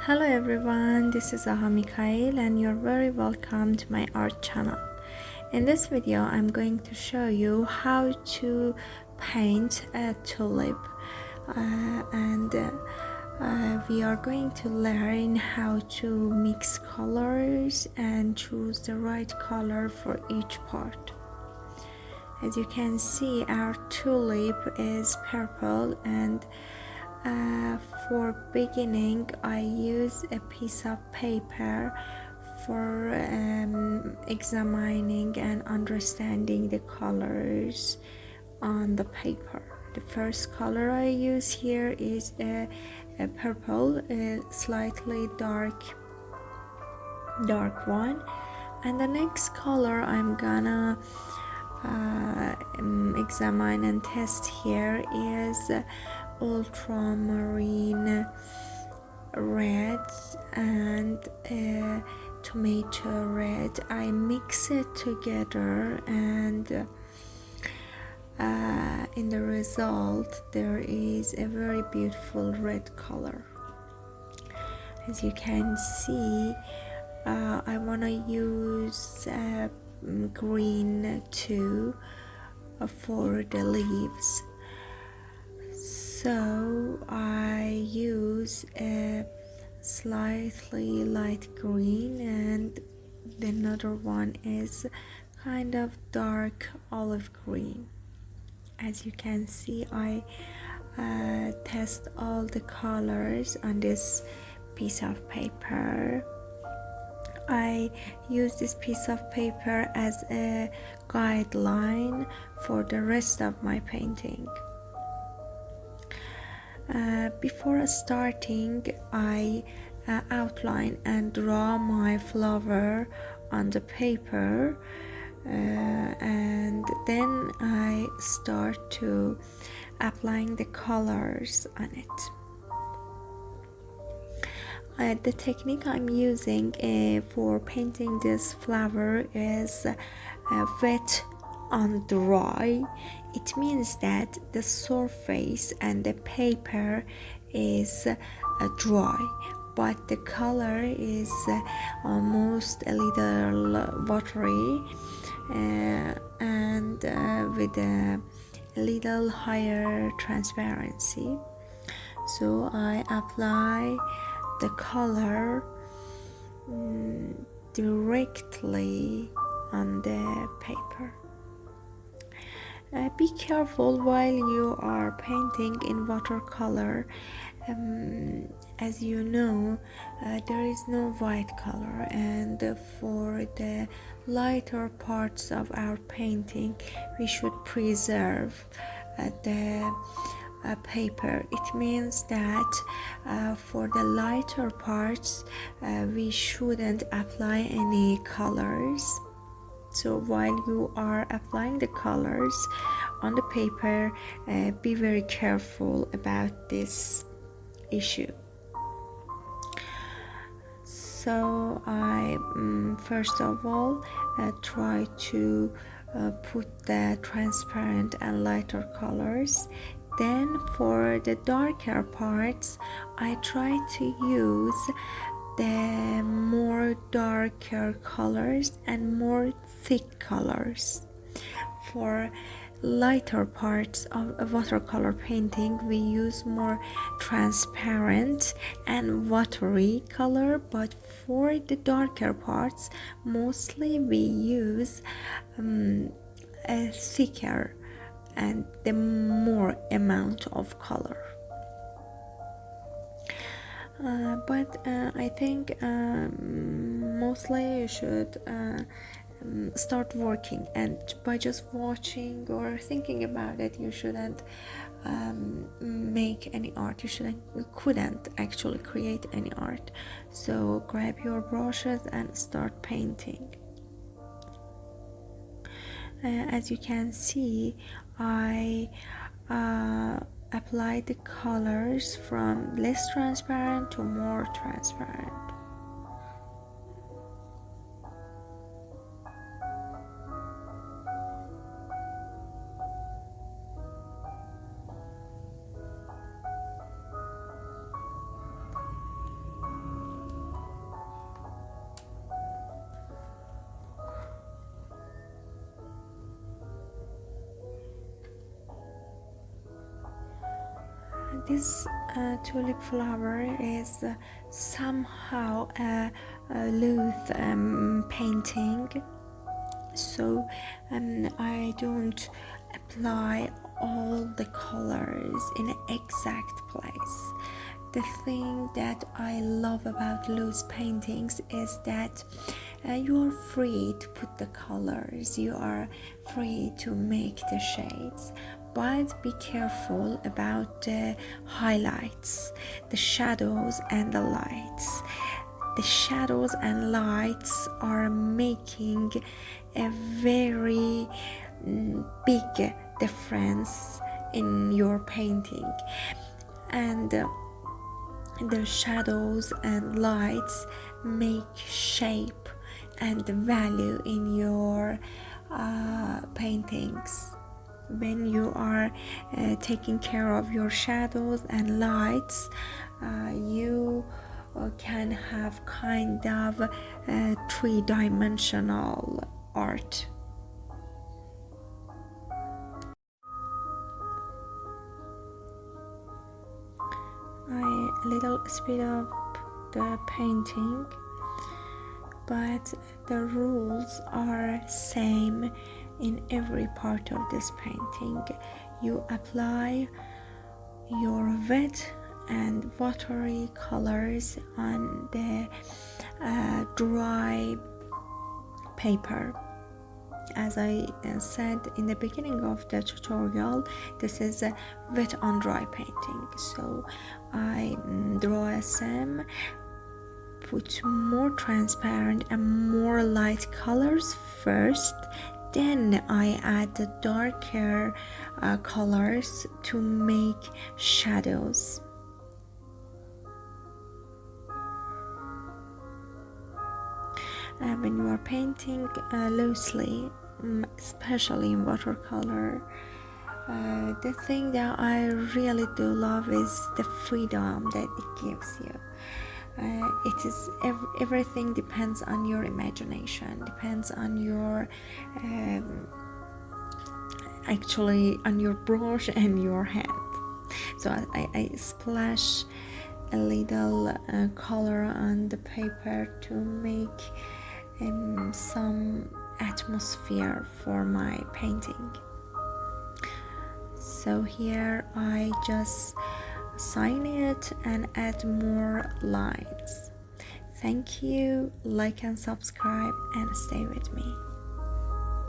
Hello everyone, this is Mikhail and you're very welcome to my art channel. In this video I'm going to show you how to paint a tulip and we are going to learn how to mix colors and choose the right color for each part. As you can see, our tulip is purple, and for beginning I use a piece of paper for examining and understanding the colors on the paper. The first color I use here is a purple, a slightly dark one, and the next color I'm gonna examine and test here is ultramarine red and tomato red. I mix it together and in the result there is a very beautiful red color. As you can see, I want to use green too for the leaves, so I use a slightly light green and another one is kind of dark olive green. As you can see, I test all the colors on this piece of paper. I use this piece of paper as a guideline for the rest of my painting. Before starting, I outline and draw my flower on the paper, and then I start to applying the colors on it. The technique I'm using for painting this flower is wet on dry. It means that the surface and the paper is dry, but the color is almost a little watery and with a little higher transparency. So I apply the color directly on the paper. Be careful while you are painting in watercolor. As you know, there is no white color, and for the lighter parts of our painting we should preserve the paper. It means that for the lighter parts we shouldn't apply any colors. So while you are applying the colors on the paper, be very careful about this issue. So I first of all try to put the transparent and lighter colors. Then for the darker parts I try to use the more darker colors and more thick colors. For lighter parts of watercolor painting we use more transparent and watery color, but for the darker parts mostly we use a thicker and the more amount of color. But I think mostly you should start working, and by just watching or thinking about it you shouldn't make any art. You couldn't actually create any art. So grab your brushes and start painting. As you can see, I apply the colors from less transparent to more transparent. This tulip flower is somehow a loose painting, so I don't apply all the colors in an exact place. The thing that I love about loose paintings is that you are free to put the colors, you are free to make the shades, but be careful about the highlights, the shadows and the lights. The shadows and lights are making a very big difference in your painting, and the shadows and lights make shape and value in your paintings. When you are taking care of your shadows and lights, you can have kind of three-dimensional art. I little speed up the painting, but the rules are same in every part of this painting. You apply your wet and watery colors on the dry paper. As I said in the beginning of the tutorial, this is a wet on dry painting, so I draw a seam, put more transparent and more light colors first, then I add the darker colors to make shadows. When you are painting loosely, especially in watercolor, the thing that I really do love is the freedom that it gives you. It is everything depends on your imagination, depends on your actually on your brush and your hand. So I splash a little color on the paper to make some atmosphere for my painting. So here I just sign it and add more lines. Thank you, like and subscribe and stay with me.